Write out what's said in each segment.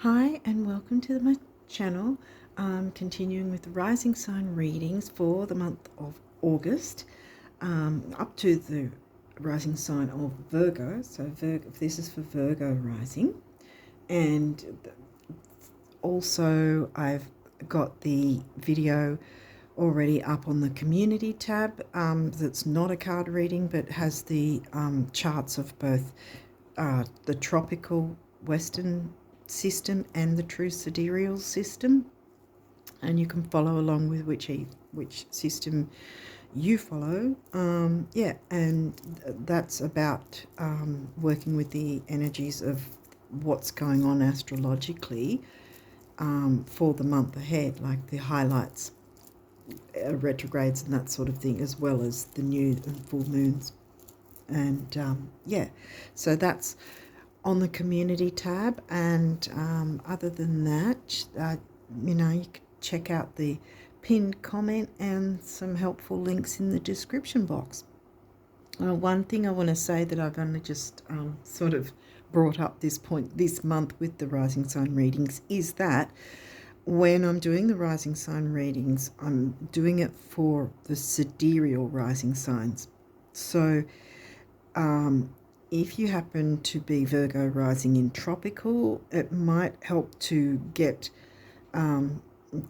Hi and welcome to my channel. Continuing with the rising sign readings for the month of August, up to the rising sign of Virgo. So Virgo, this is for Virgo rising, and also I've got the video already up on the community tab. That's not a card reading, but has the charts of both the tropical Western system and the true sidereal system, and you can follow along with which system you follow. And that's about working with the energies of what's going on astrologically for the month ahead, like the highlights, retrogrades and that sort of thing, as well as the new and full moons. And so that's on the community tab. And other than that, you can check out the pinned comment and some helpful links in the description box. One thing I want to say that I've only just sort of brought up this month with the rising sign readings is that when I'm doing the rising sign readings, I'm doing it for the sidereal rising signs. So if you happen to be Virgo rising in tropical, it might help to get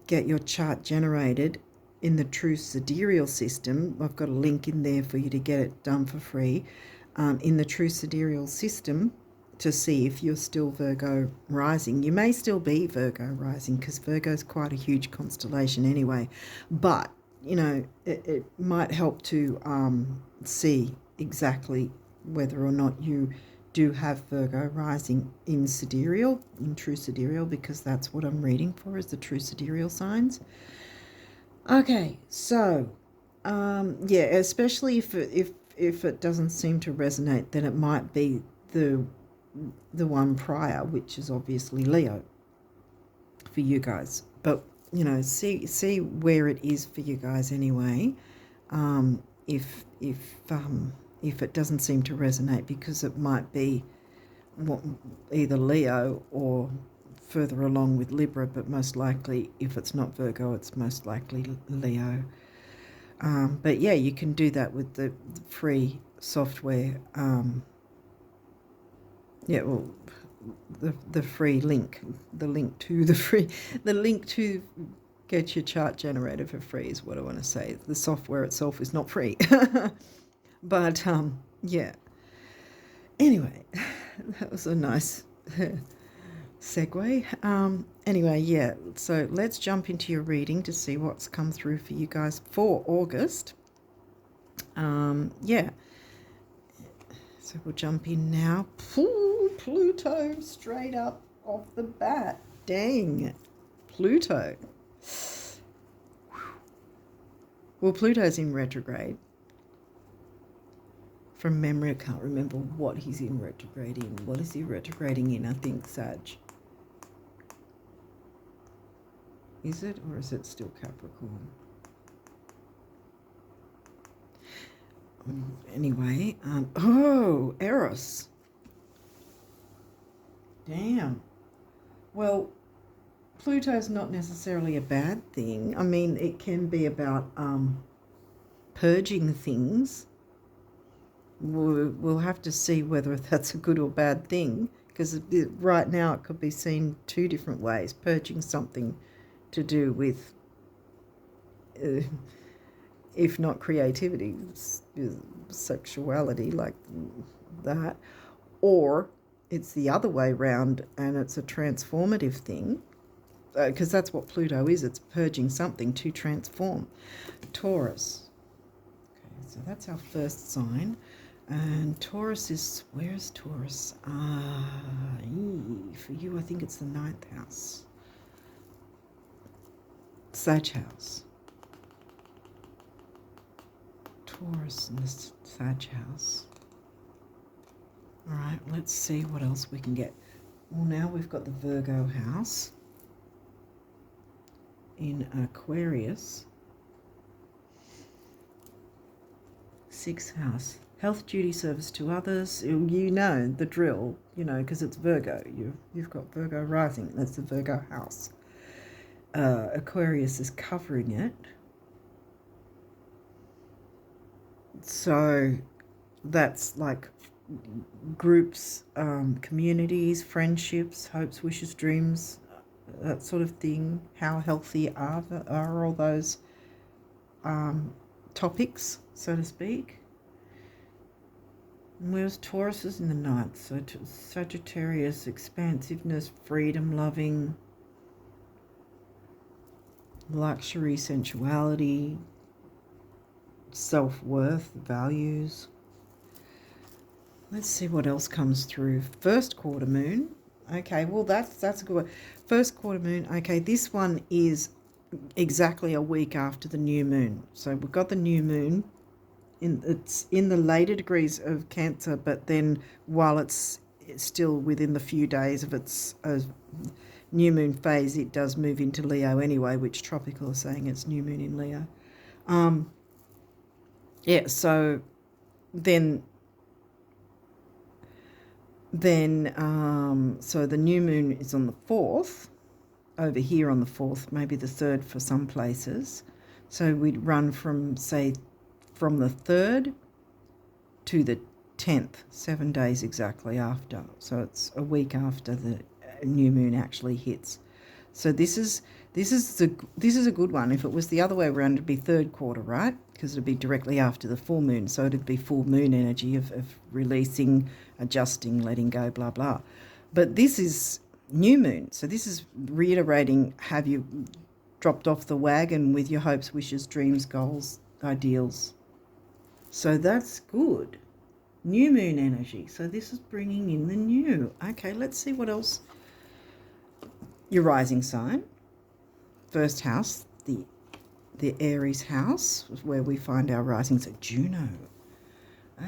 your chart generated in the true sidereal system. I've got a link in there for you to get it done for free in the true sidereal system to see if you're still Virgo rising. You may still be Virgo rising because Virgo is quite a huge constellation anyway, but it might help to see exactly whether or not you do have Virgo rising in sidereal, in true sidereal, because that's what I'm reading for, is the true sidereal signs. Okay, so especially if it doesn't seem to resonate, then it might be the one prior, which is obviously Leo for you guys. But see where it is for you guys anyway. If it doesn't seem to resonate, because it might be either Leo or further along with Libra, but most likely, if it's not Virgo, it's most likely Leo. But yeah, you can do that with the free software. The free link, the link to get your chart generated for free is what I want to say. The software itself is not free. But anyway, that was a nice segue. Anyway, so let's jump into your reading to see what's come through for you guys for August. So we'll jump in now. Pluto straight up off the bat. Dang, Pluto. Well, Pluto's in retrograde. From memory, I can't remember what he's in retrograde in. What is he retrograding in? I think Sag. Is it, or is it still Capricorn? Anyway, Eros. Damn. Well, Pluto's not necessarily a bad thing. I mean, it can be about purging things. We'll have to see whether that's a good or bad thing, because right now it could be seen two different ways. Purging something to do with, if not creativity, sexuality, like that, or it's the other way round and it's a transformative thing, because that's what Pluto is. It's purging something to transform. Taurus. Okay, so that's our first sign. And Taurus is, where's Taurus? For you, I think it's the 9th house. Sag house. Taurus in the Sag house. All right, let's see what else we can get. Well, now we've got the Virgo house in Aquarius. 6th house. Health, duty, service to others. You know the drill, because it's Virgo. You've got Virgo rising. That's the Virgo house. Aquarius is covering it. So that's like groups, communities, friendships, hopes, wishes, dreams, that sort of thing. How healthy are all those topics, so to speak? Whereas Taurus is in the ninth, so Sagittarius, expansiveness, freedom, loving, luxury, sensuality, self-worth, values. Let's see what else comes through. First quarter moon. Okay, well that's a good one. First quarter moon. Okay, this one is exactly a week after the new moon. So we've got the new moon. It's in the later degrees of Cancer, but then while it's still within the few days of its new moon phase, it does move into Leo anyway, which Tropical is saying it's new moon in Leo. So then so the new moon is on the 4th, over here on the 4th, maybe the 3rd for some places. So we'd run from, say, from the 3rd to the 10th, 7 days exactly after. So it's a week after the new moon actually hits. So this is a good one. If it was the other way around, it'd be third quarter, right? Because it'd be directly after the full moon. So it'd be full moon energy of releasing, adjusting, letting go, blah, blah. But this is new moon. So this is reiterating, have you dropped off the wagon with your hopes, wishes, dreams, goals, ideals? So that's good. New moon energy. So this is bringing in the new. Okay, let's see what else. Your rising sign. First house, the Aries house, where we find our risings at Juno.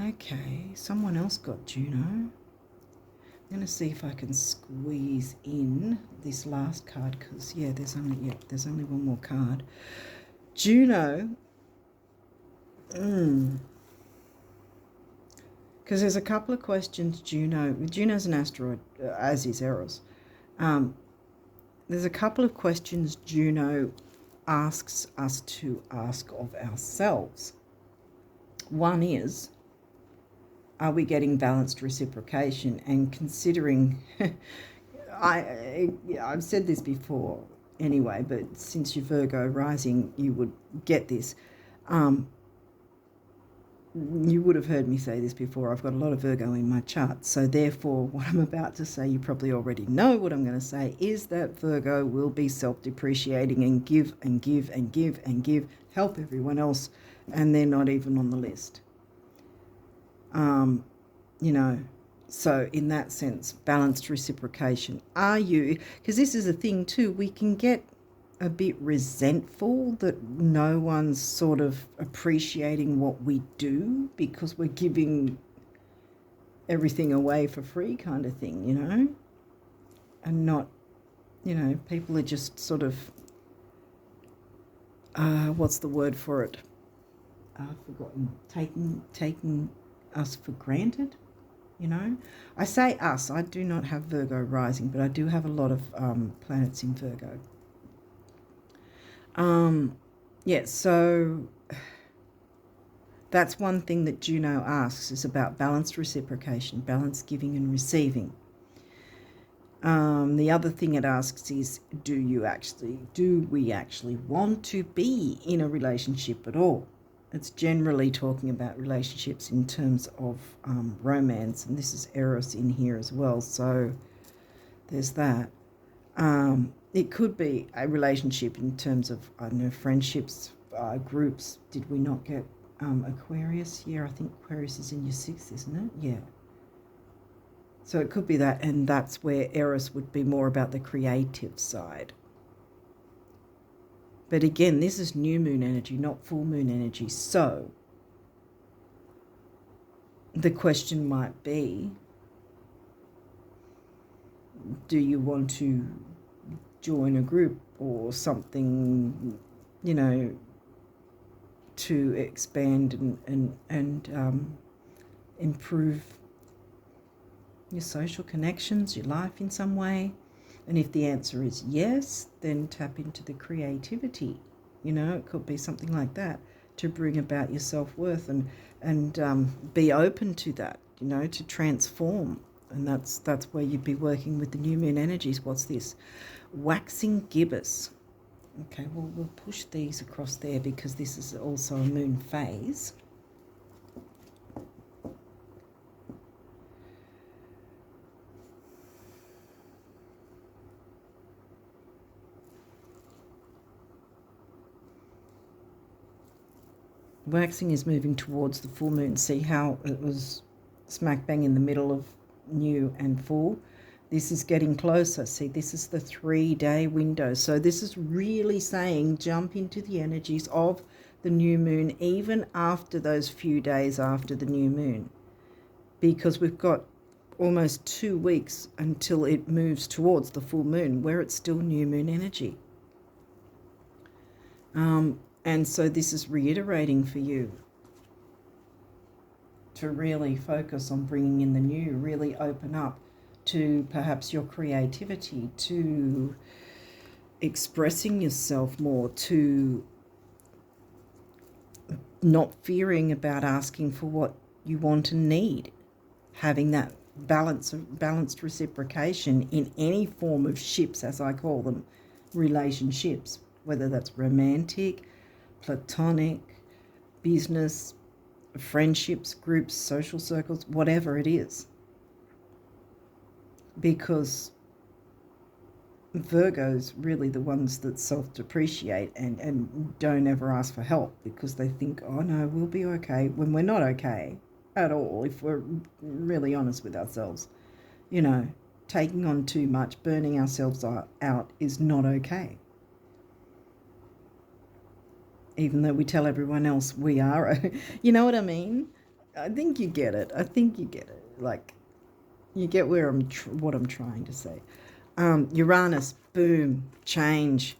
Okay, someone else got Juno. I'm going to see if I can squeeze in this last card because, there's only one more card. Juno. Because there's a couple of questions Juno's an asteroid, as is Eros. There's a couple of questions Juno asks us to ask of ourselves. One is, are we getting balanced reciprocation? And considering, I've said this before anyway, but since you're Virgo rising, you would get this. You would have heard me say this before. I've got a lot of Virgo in my chart. So therefore, what I'm about to say, you probably already know what I'm going to say, is that Virgo will be self-depreciating and give and give and give and give, help everyone else, and they're not even on the list. So in that sense, balanced reciprocation. Are you, because this is a thing too, we can get a bit resentful that no one's sort of appreciating what we do because we're giving everything away for free kind of thing, and not, people are just sort of, what's the word for it? I've forgotten. Taking us for granted, I say us, I do not have Virgo rising, but I do have a lot of planets in Virgo. So that's one thing that Juno asks, is about balanced reciprocation, balanced giving and receiving. The other thing it asks is, do we actually want to be in a relationship at all? It's generally talking about relationships in terms of romance, and this is Eros in here as well, so there's that. It could be a relationship in terms of, friendships, groups. Did we not get Aquarius? Yeah, I think Aquarius is in your 6th, isn't it? Yeah. So it could be that, and that's where Eros would be more about the creative side. But again, this is new moon energy, not full moon energy. So the question might be, do you want to join a group or something, to expand and improve your social connections, your life in some way. And if the answer is yes, then tap into the creativity. It could be something like that to bring about your self-worth and be open to that, to transform. And that's where you'd be working with the new moon energies. What's this? Waxing gibbous. Okay, well, we'll push these across there because this is also a moon phase. Waxing is moving towards the full moon. See how it was smack bang in the middle of new and full? This is getting closer. See, this is the 3-day window. So this is really saying jump into the energies of the new moon even after those few days after the new moon, because we've got almost 2 weeks until it moves towards the full moon where it's still new moon energy. And so this is reiterating for you to really focus on bringing in the new, really open up to perhaps your creativity, to expressing yourself more, to not fearing about asking for what you want and need, having that balanced reciprocation in any form of ships, as I call them, relationships, whether that's romantic, platonic, business, friendships, groups, social circles, whatever it is. Because Virgos really the ones that self-depreciate and don't ever ask for help because they think, oh no, we'll be okay, when we're not okay at all if we're really honest with ourselves. Taking on too much, burning ourselves out is not okay. Even though we tell everyone else we are. You know what I mean? I think you get it. Like, you get where what I'm trying to say. Uranus, boom, change.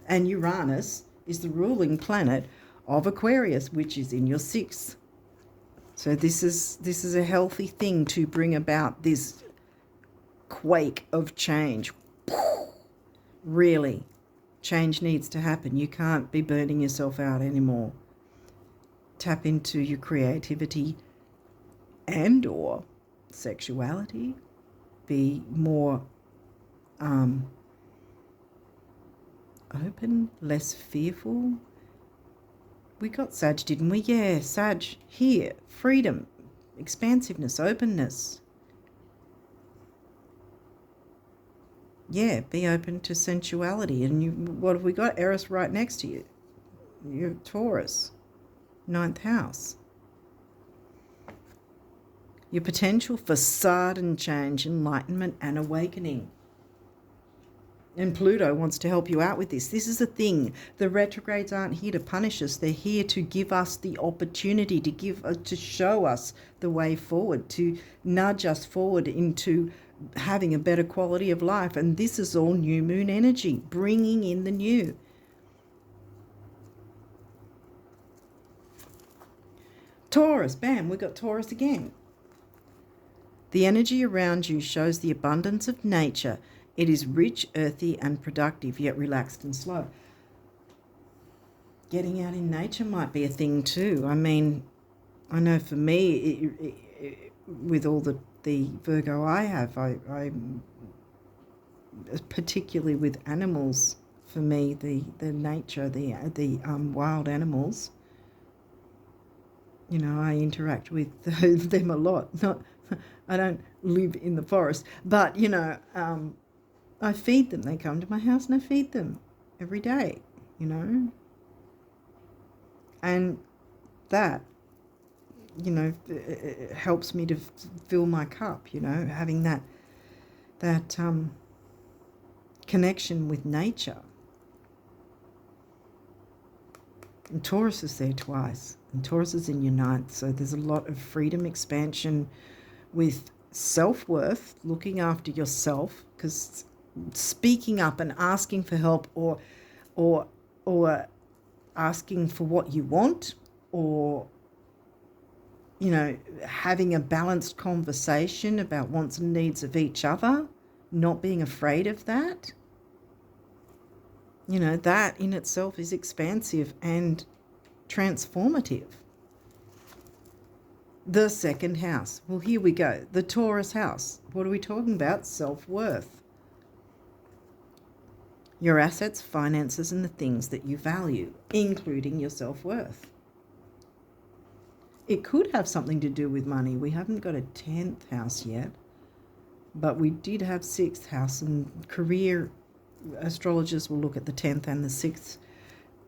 And Uranus is the ruling planet of Aquarius, which is in your 6th. So this is a healthy thing to bring about this quake of change. Really. Change needs to happen. You can't be burning yourself out anymore. Tap into your creativity and or sexuality. Be more open, less fearful. We got Sag, didn't we? Yeah, Sag here. Freedom, expansiveness, openness. Yeah, be open to sensuality. And what have we got? Eris right next to you. You're Taurus, 9th house. Your potential for sudden change, enlightenment, and awakening. And Pluto wants to help you out with this. This is the thing. The retrogrades aren't here to punish us. They're here to give us the opportunity, to show us the way forward, to nudge us forward into having a better quality of life. And this is all new moon energy, bringing in the new. Taurus, bam, we got Taurus again. The energy around you shows the abundance of nature. It is rich, earthy, and productive, yet relaxed and slow. Getting out in nature might be a thing too. I mean, I know for me, with all the Virgo I have, I particularly with animals, for me, the nature, the wild animals, I interact with them a lot. I don't live in the forest, but, I feed them. They come to my house and I feed them every day, And that, it helps me to fill my cup, having that connection with nature. And Taurus is there twice. And Taurus is in your 9th. So there's a lot of freedom, expansion with self-worth, looking after yourself, because speaking up and asking for help or asking for what you want or having a balanced conversation about wants and needs of each other, not being afraid of that. That in itself is expansive and transformative. The second house. Well, here we go. The Taurus house. What are we talking about? Self-worth. Your assets, finances, and the things that you value, including your self-worth. It could have something to do with money. We haven't got a 10th house yet, but we did have 6th house, and career astrologers will look at the 10th and the 6th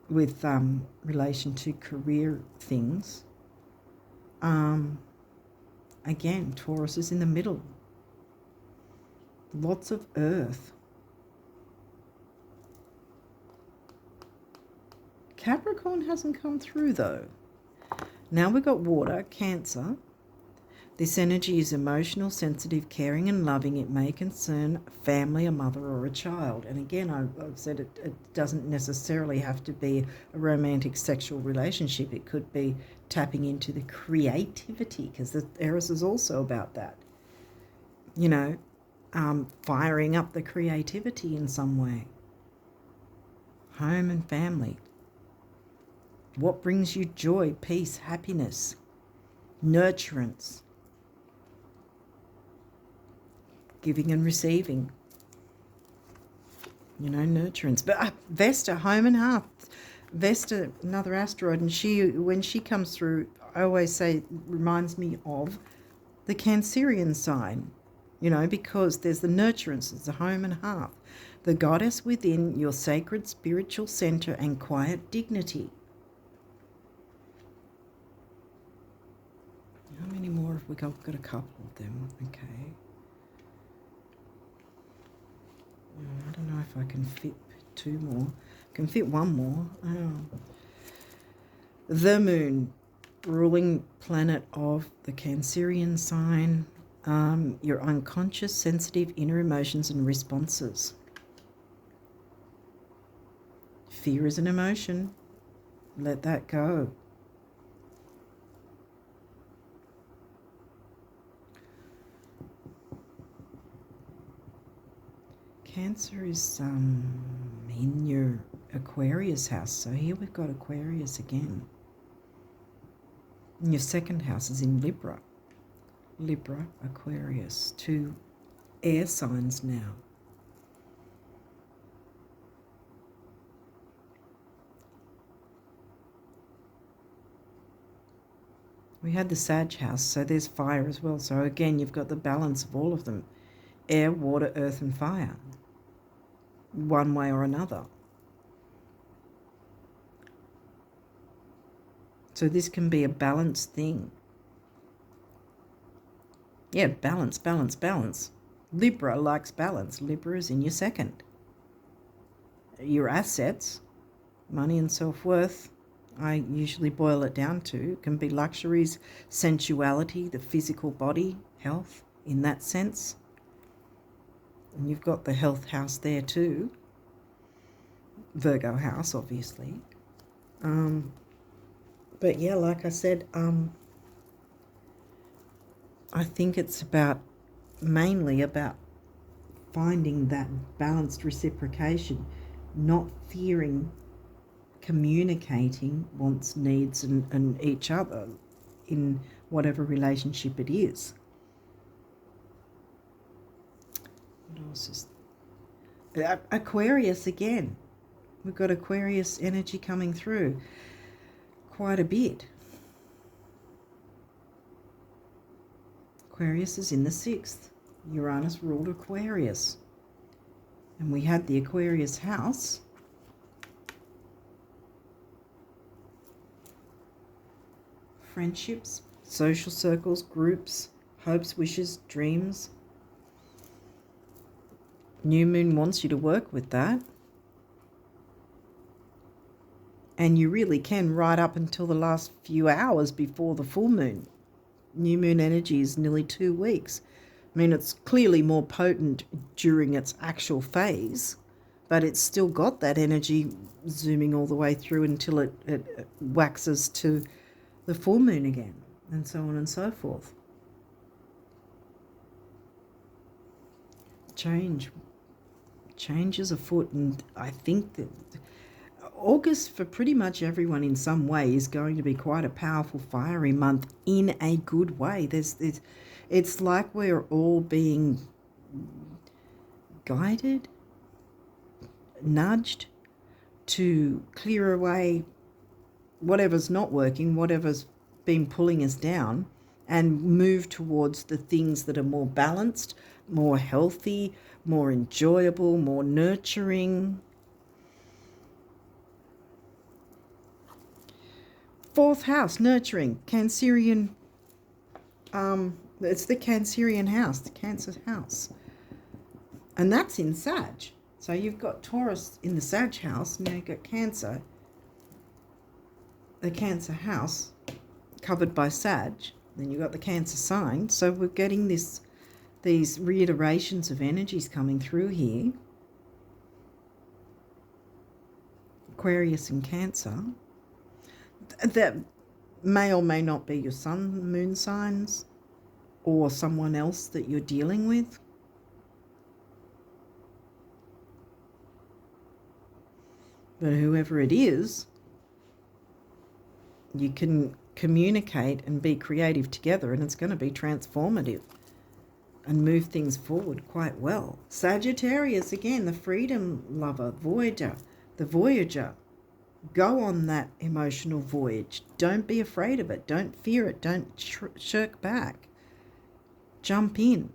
with relation to career things. Again, Taurus is in the middle. Lots of earth. Capricorn hasn't come through though. Now we've got water, Cancer. This energy is emotional, sensitive, caring and loving. It may concern a family, a mother or a child. And again, I've said it doesn't necessarily have to be a romantic sexual relationship. It could be tapping into the creativity, because the Eris is also about that. Firing up the creativity in some way. Home and family. What brings you joy, peace, happiness, nurturance, giving and receiving, nurturance. But Vesta, home and hearth. Vesta, another asteroid, and when she comes through, I always say, reminds me of the Cancerian sign, because there's the nurturance, there's the home and hearth, the goddess within, your sacred spiritual center and quiet dignity. How many more have we got? Got a couple of them. Okay. I don't know if I can fit 2 more. I can fit 1 more. Oh. The moon, ruling planet of the Cancerian sign. Your unconscious, sensitive inner emotions and responses. Fear is an emotion. Let that go. Cancer is in your Aquarius house. So here we've got Aquarius again. And your second house is in Libra. Libra, Aquarius. 2 air signs now. We had the Sag house, so there's fire as well. So again, you've got the balance of all of them. Air, water, earth and fire. One way or another. So this can be a balanced thing. Yeah, balance, balance, balance. Libra likes balance. Libra is in your second. Your assets, money and self-worth, I usually boil it down to, can be luxuries, sensuality, the physical body, health, in that sense. And you've got the health house there too. Virgo house, obviously. But yeah, like I said, I think it's mainly about finding that balanced reciprocation, not fearing communicating wants, needs and each other in whatever relationship it is. What else is Aquarius again? We've got Aquarius energy coming through quite a bit. Aquarius is in the 6th. Uranus ruled Aquarius. And we had the Aquarius house. Friendships, social circles, groups, hopes, wishes, dreams. New moon wants you to work with that. And you really can right up until the last few hours before the full moon. New moon energy is nearly 2 weeks. I mean, it's clearly more potent during its actual phase, but it's still got that energy zooming all the way through until it waxes to the full moon again. and so on and so forth. Change is afoot, and I think that August for pretty much everyone in some way is going to be quite a powerful fiery month in a good way. It's like we're all being guided, nudged to clear away whatever's not working, whatever's been pulling us down, and move towards the things that are more balanced, more healthy, more enjoyable, more nurturing. Fourth house, nurturing, Cancerian. It's the Cancerian house, the Cancer house. And that's in Sag. So you've got Taurus in the Sag house, now you've got Cancer, the Cancer house, covered by Sag. Then you've got the Cancer sign. So we're getting these reiterations of energies coming through here. Aquarius and Cancer. That may or may not be your sun, moon signs, or someone else that you're dealing with. But whoever it is, you can communicate and be creative together, and it's going to be transformative and move things forward quite well. Sagittarius, again, the freedom lover, Voyager, the Voyager. Go on that emotional voyage. Don't be afraid of it. Don't fear it. Don't shirk back. Jump in.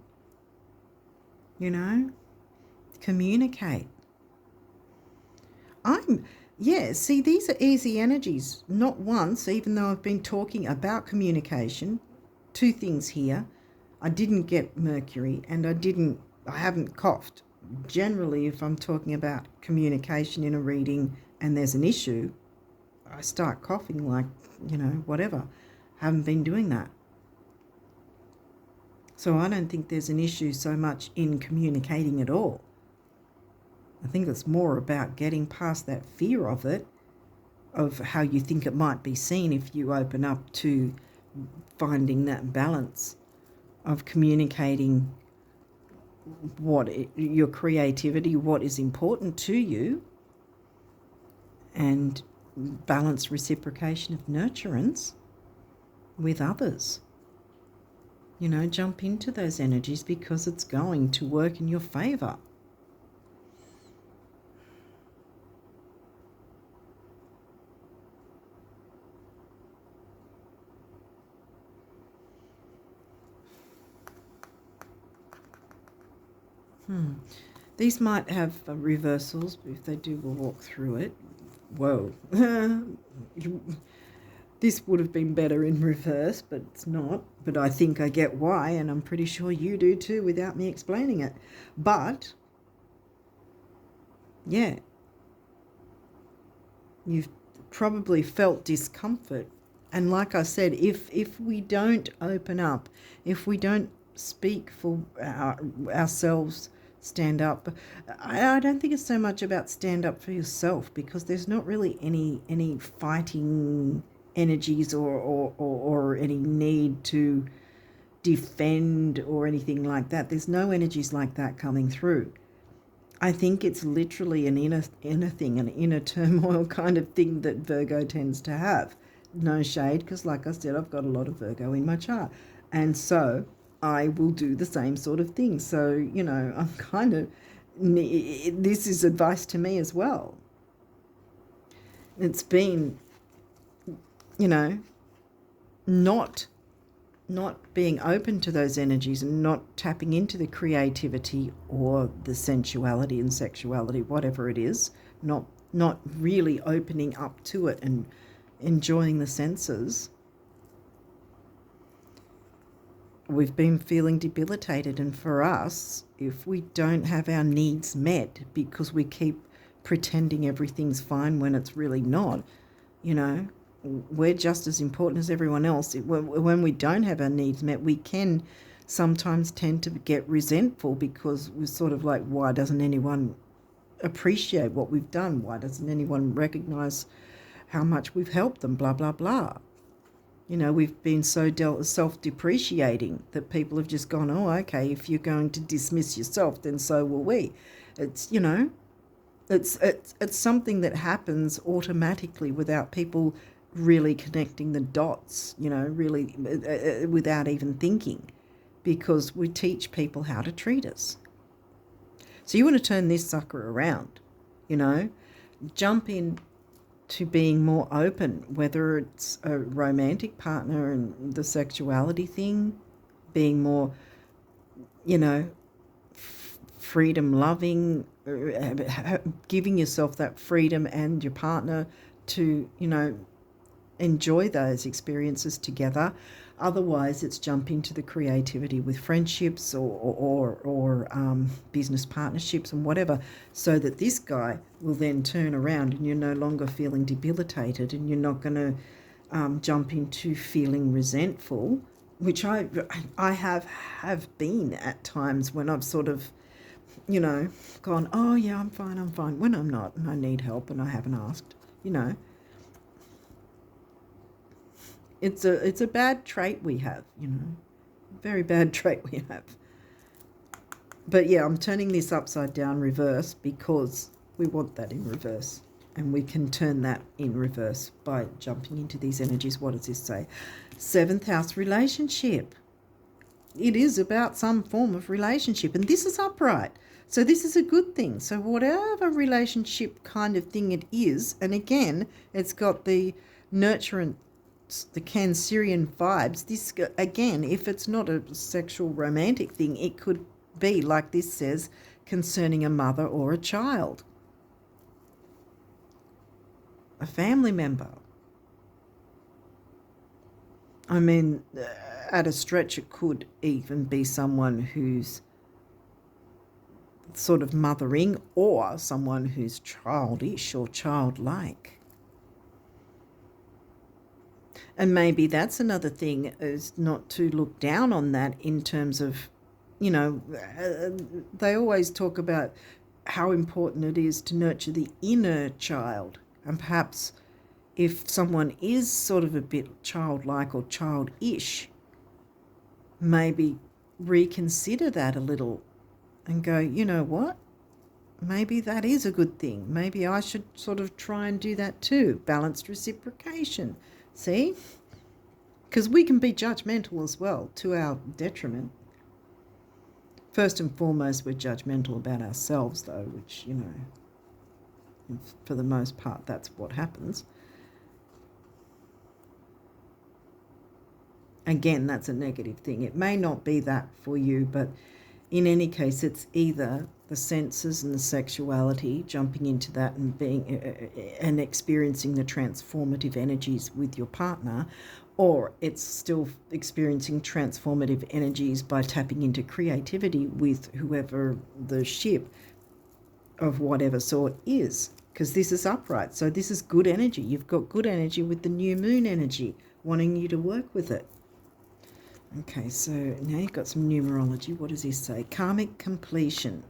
Communicate. See, these are easy energies. Not once, even though I've been talking about communication, two things here. I didn't get Mercury, and I haven't coughed. Generally, if I'm talking about communication in a reading and there's an issue, I start coughing like, whatever. Haven't been doing that. So I don't think there's an issue so much in communicating at all. I think it's more about getting past that fear of it, of how you think it might be seen if you open up to finding that balance of communicating your creativity, what is important to you, and balance reciprocation of nurturance with others. Jump into those energies because it's going to work in your favour. These might have reversals, but if they do, we'll walk through it. Whoa. This would have been better in reverse, but it's not. But I think I get why, and I'm pretty sure you do too without me explaining it. But, yeah, you've probably felt discomfort. And like I said, if we don't open up, if we don't speak for ourselves, stand up. I don't think it's so much about stand up for yourself, because there's not really any fighting energies or any need to defend or anything like that. There's no energies like that coming through. I think it's literally an inner thing, an inner turmoil kind of thing that Virgo tends to have. No shade, because like I said, I've got a lot of Virgo in my chart. And so I will do the same sort of thing. So, I'm kind of, this is advice to me as well. It's been, not being open to those energies and not tapping into the creativity or the sensuality and sexuality, whatever it is, not really opening up to it and enjoying the senses. We've been feeling debilitated, and for us, if we don't have our needs met because we keep pretending everything's fine when it's really not, we're just as important as everyone else. When we don't have our needs met, we can sometimes tend to get resentful, because we're sort of like, why doesn't anyone appreciate what we've done? Why doesn't anyone recognize how much we've helped them? Blah, blah, blah. You know, we've been so self-depreciating that people have just gone, oh, okay, if you're going to dismiss yourself, then so will we. It's, you know, it's something that happens automatically without people really connecting the dots, you know, really without even thinking, because we teach people how to treat us. So you want to turn this sucker around, you know, jump in to being more open, whether it's a romantic partner and the sexuality thing, being more, you know, freedom loving, giving yourself that freedom and your partner to, you know, enjoy those experiences together. Otherwise, it's jump into the creativity with friendships or business partnerships and whatever, so that this guy will then turn around and you're no longer feeling debilitated, and you're not going to jump into feeling resentful, which I have been at times when I've sort of, you know, gone, oh yeah, I'm fine, when I'm not, and I need help and I haven't asked, you know. It's a bad trait we have, you know, very bad trait we have. But yeah, I'm turning this upside down reverse because we want that in reverse, and we can turn that in reverse by jumping into these energies. What does this say? 7th house relationship. It is about some form of relationship, and this is upright. So this is a good thing. So whatever relationship kind of thing it is, and again, it's got the nurturant, the Cancerian vibes. This, again, if it's not a sexual romantic thing, it could be, like this says, concerning a mother or a child, a family member. I mean, at a stretch, it could even be someone who's sort of mothering, or someone who's childish or childlike. And maybe that's another thing, is not to look down on that in terms of, you know, they always talk about how important it is to nurture the inner child. And perhaps if someone is sort of a bit childlike or childish, maybe reconsider that a little and go, you know what? Maybe that is a good thing. Maybe I should sort of try and do that too. Balanced reciprocation. See? Because we can be judgmental as well, to our detriment. First and foremost, we're judgmental about ourselves, though, which, you know, for the most part, that's what happens. Again, that's a negative thing. It may not be that for you, but in any case, it's either the senses and the sexuality, jumping into that and being and experiencing the transformative energies with your partner, or it's still experiencing transformative energies by tapping into creativity with whoever the ship of whatever sort is, because this is upright. So this is good energy. You've got good energy with the new moon energy wanting you to work with it. Okay, so now you've got some numerology. What does this say? Karmic completion.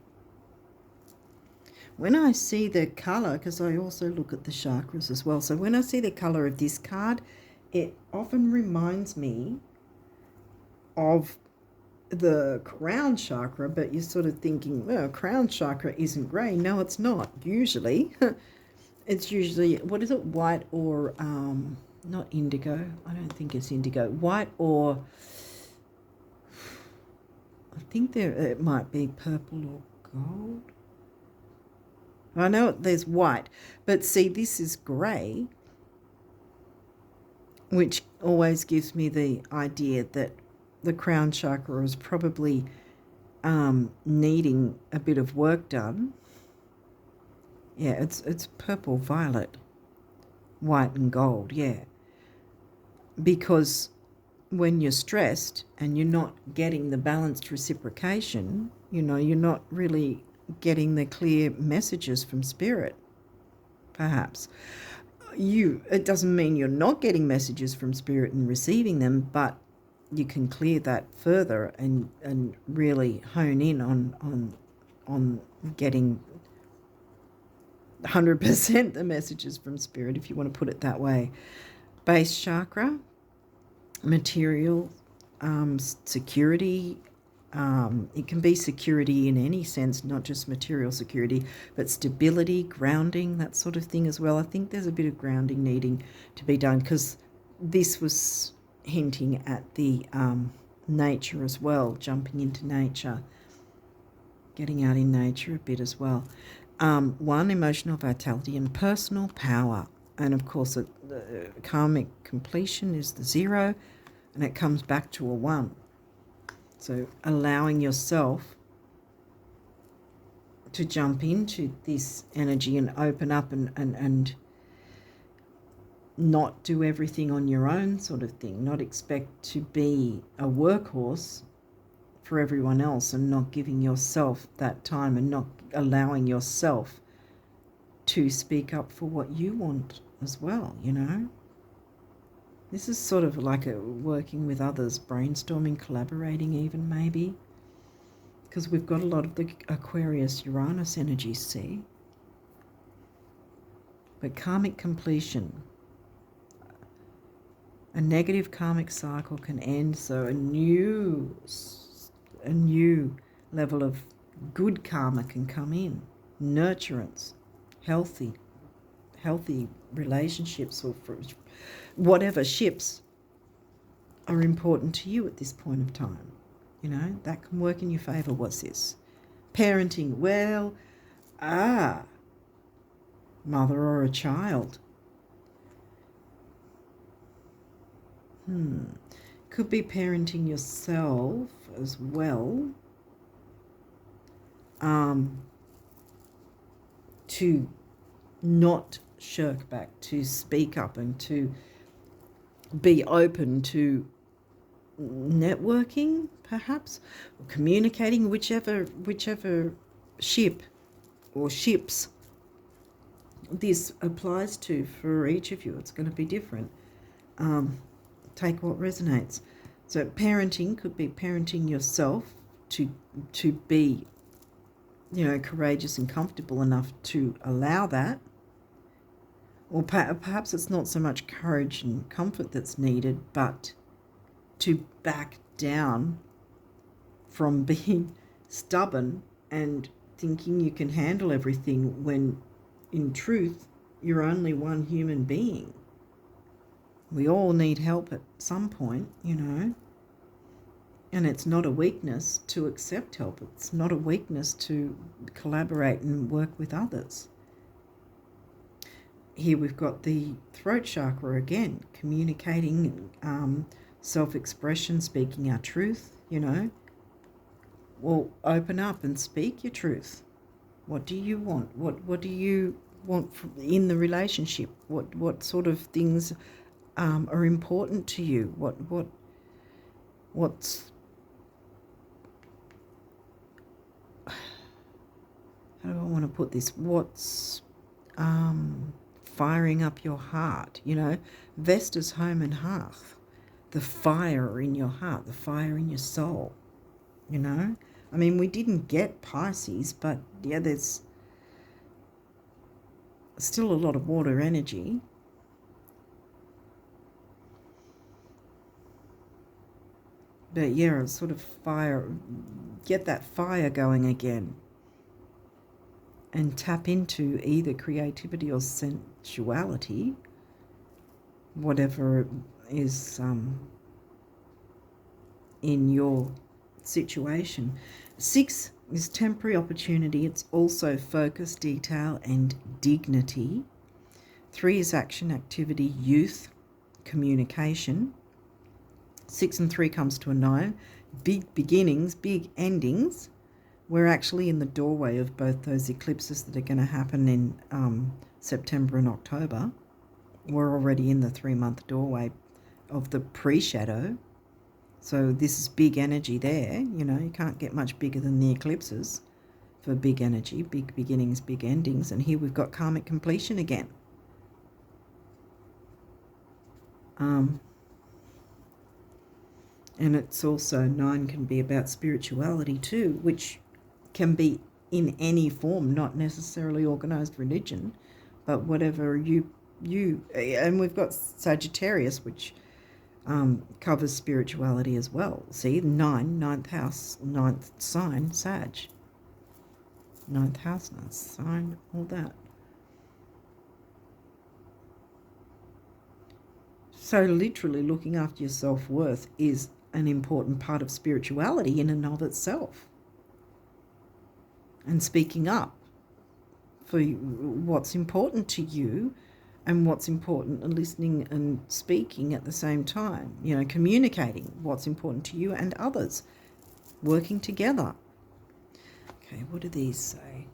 When I see the colour, because I also look at the chakras as well, so when I see the colour of this card, it often reminds me of the crown chakra, but you're sort of thinking, well, crown chakra isn't grey. No, it's not, usually. It's usually, what is it, white or, not indigo. I don't think it's indigo. White or, I think it might be purple or gold. I know there's white, but see, this is grey, which always gives me the idea that the crown chakra is probably needing a bit of work done. Yeah, it's purple, violet, white and gold, yeah. Because when you're stressed and you're not getting the balanced reciprocation, you know, you're not really getting the clear messages from spirit, perhaps. It doesn't mean you're not getting messages from spirit and receiving them, but you can clear that further and really hone in on getting 100% the messages from spirit, if you want to put it that way. Base chakra, material security. It can be security in any sense, not just material security, but stability, grounding, that sort of thing as well. I think there's a bit of grounding needing to be done, because this was hinting at the nature as well, jumping into nature, getting out in nature a bit as well. One, emotional vitality and personal power. And of course, the karmic completion is the 0, and it comes back to a 1. So allowing yourself to jump into this energy and open up and not do everything on your own sort of thing, not expect to be a workhorse for everyone else, and not giving yourself that time and not allowing yourself to speak up for what you want as well, you know. This is sort of like a working with others, brainstorming, collaborating even maybe, because we've got a lot of the Aquarius Uranus energies, see. But karmic completion, a negative karmic cycle can end, so a new level of good karma can come in, nurturance, healthy relationships, or for whatever ships are important to you at this point of time. You know, that can work in your favor. What's this? Parenting. Well, mother or a child. Could be parenting yourself as well. To not shirk back, to speak up, and to be open to networking, perhaps, or communicating, whichever ship or ships this applies to for each of you. It's going to be different. Take what resonates. So parenting could be parenting yourself to be, you know, courageous and comfortable enough to allow that. Or perhaps it's not so much courage and comfort that's needed, but to back down from being stubborn and thinking you can handle everything, when in truth you're only one human being. We all need help at some point, you know. And it's not a weakness to accept help. It's not a weakness to collaborate and work with others. Here we've got the throat chakra again, communicating, self-expression, speaking our truth, you know. Well, open up and speak your truth. What do you want? What do you want in the relationship? What sort of things are important to you? What's how do I want to put this? What's firing up your heart? You know, Vesta's home and hearth, the fire in your heart, the fire in your soul. You know, I mean, we didn't get Pisces, but yeah, there's still a lot of water energy. But yeah, it's sort of fire, get that fire going again. And tap into either creativity or sensuality, whatever is in your situation. 6 is temporary opportunity. It's also focus, detail, and dignity. 3 is action, activity, youth, communication. 6 and 3 comes to a 9. Big beginnings, big endings. We're actually in the doorway of both those eclipses that are going to happen in September and October. We're already in the 3-month doorway of the pre-shadow. So this is big energy there. You know, you can't get much bigger than the eclipses for big energy, big beginnings, big endings. And here we've got karmic completion again. And it's also 9 can be about spirituality too, which can be in any form, not necessarily organized religion, but whatever you and we've got Sagittarius, which covers spirituality as well. See, ninth house, ninth sign, Sag. Ninth house, ninth sign, all that. So literally looking after your self-worth is an important part of spirituality in and of itself. And speaking up for what's important to you and what's important, and listening and speaking at the same time, communicating what's important to you and others, working together. Okay, what do these say?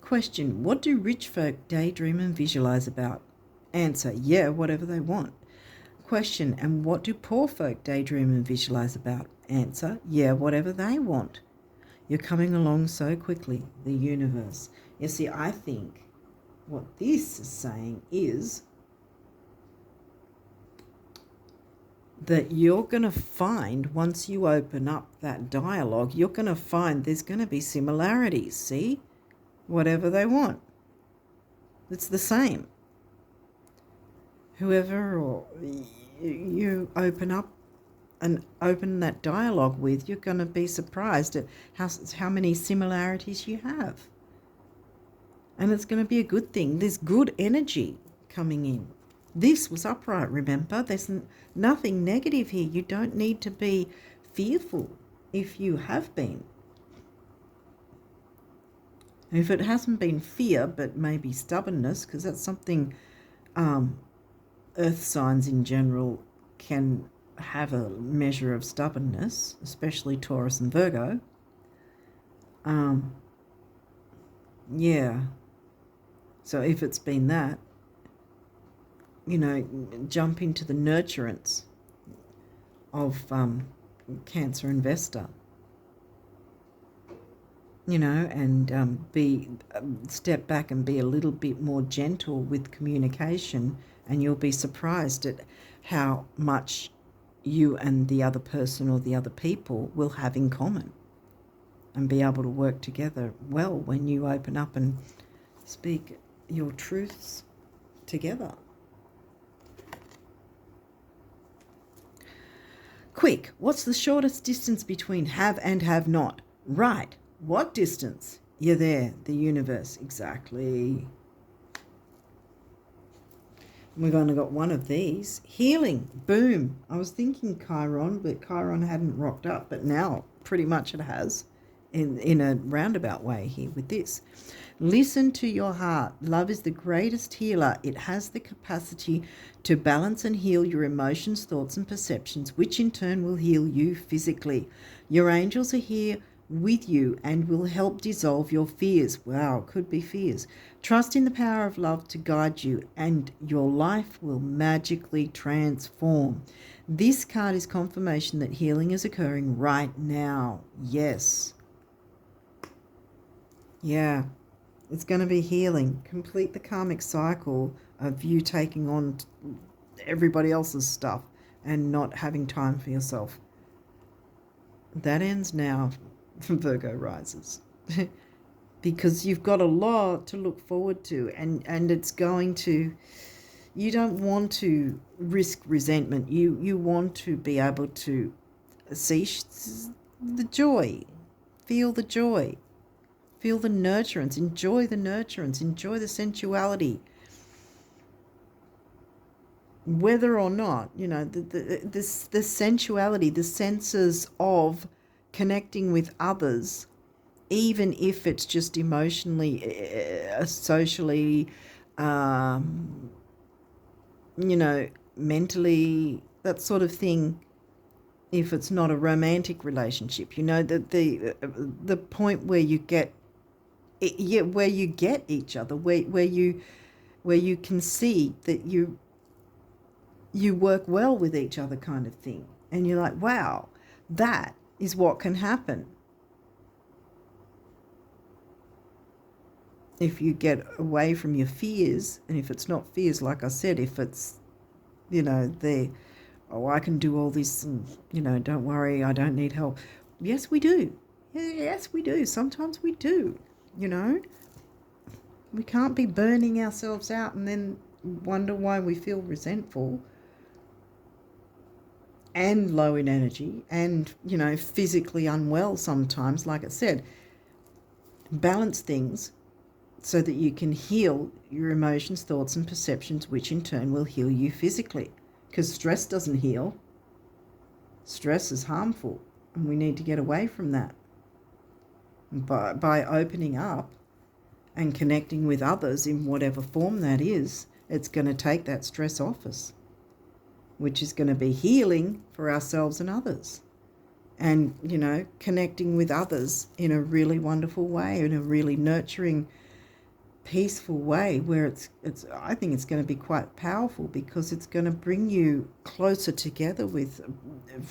Question, what do rich folk daydream and visualize about? Answer, yeah, whatever they want. Question, and what do poor folk daydream and visualize about? Answer, yeah, whatever they want. You're coming along so quickly, the universe. You see, I think what this is saying is that you're going to find, once you open up that dialogue, you're going to find there's going to be similarities, see? Whatever they want. It's the same. Whoever or you open up and open that dialogue with, you're going to be surprised at how many similarities you have. And it's going to be a good thing. There's good energy coming in. This was upright, remember? There's nothing negative here. You don't need to be fearful if you have been. If it hasn't been fear, but maybe stubbornness, because that's something earth signs in general can have a measure of stubbornness, especially Taurus and Virgo. Yeah. So if it's been that, jump into the nurturance of Cancer investor. And step back and be a little bit more gentle with communication, and you'll be surprised at how much you and the other person or the other people will have in common, and be able to work together well when you open up and speak your truths together. Quick, what's the shortest distance between have and have not? Right. What distance? You're there, the universe, exactly. We've only got one of these. Healing, boom. I was thinking Chiron, but Chiron hadn't rocked up, but now pretty much it has in a roundabout way here with this. Listen to your heart. Love is the greatest healer. It has the capacity to balance and heal your emotions, thoughts, and perceptions, which in turn will heal you physically. Your angels are here with you and will help dissolve your fears. Wow, could be fears. Trust in the power of love to guide you, and your life will magically transform. This card is confirmation that healing is occurring right now. Yes. Yeah, it's going to be healing. Complete the karmic cycle of you taking on everybody else's stuff and not having time for yourself. That ends now. Virgo rises. Because you've got a lot to look forward to, and it's going to, you don't want to risk resentment. You want to be able to see the joy, feel the joy, feel the nurturance, enjoy the sensuality. Whether or not, the sensuality, the senses of connecting with others, even if it's just emotionally, socially, mentally, that sort of thing. If it's not a romantic relationship, the point where you get, where you get each other, where you can see that you work well with each other, kind of thing, and you're like, wow, that is what can happen if you get away from your fears. And if it's not fears, like I said, if it's, I can do all this, and, don't worry, I don't need help. Yes, we do. Yes, we do. Sometimes we do, We can't be burning ourselves out and then wonder why we feel resentful and low in energy and, you know, physically unwell sometimes. Like I said, balance things so that you can heal your emotions, thoughts, and perceptions, which in turn will heal you physically. Because stress doesn't heal. Stress is harmful, and we need to get away from that. By opening up and connecting with others in whatever form that is, it's going to take that stress off us, which is going to be healing for ourselves and others. And, you know, connecting with others in a really wonderful way, in a really nurturing, peaceful way, where it's I think it's going to be quite powerful, because it's going to bring you closer together with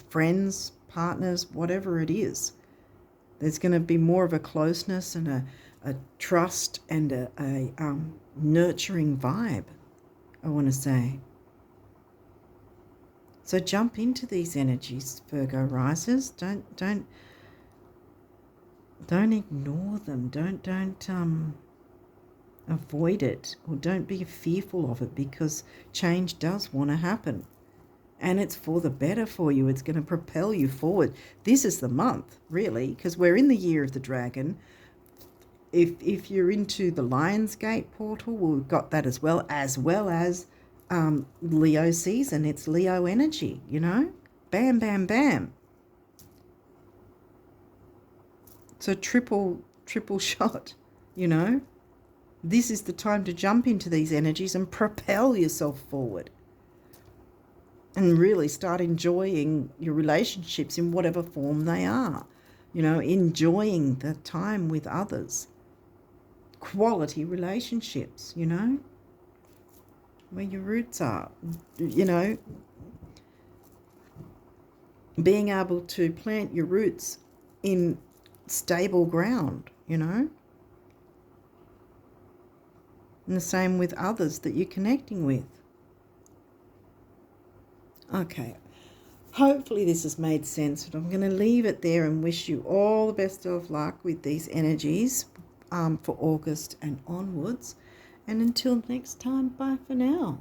friends, partners, whatever it is. There's going to be more of a closeness and a trust and a nurturing vibe, I want to say. So jump into these energies, Virgo risers. Don't ignore them. Don't avoid it, or don't be fearful of it, because change does want to happen. And it's for the better for you. It's going to propel you forward. This is the month, really, because we're in the year of the dragon. If you're into the Lionsgate portal, we've got that as well as Leo season. It's Leo energy, you know? Bam, bam, bam. So triple shot, you know? This is the time to jump into these energies and propel yourself forward. And really start enjoying your relationships in whatever form they are. You know, enjoying the time with others. Quality relationships, you know, where your roots are. You know, being able to plant your roots in stable ground, you know. And the same with others that you're connecting with. Okay, hopefully this has made sense, but I'm going to leave it there and wish you all the best of luck with these energies for August and onwards. And until next time, bye for now.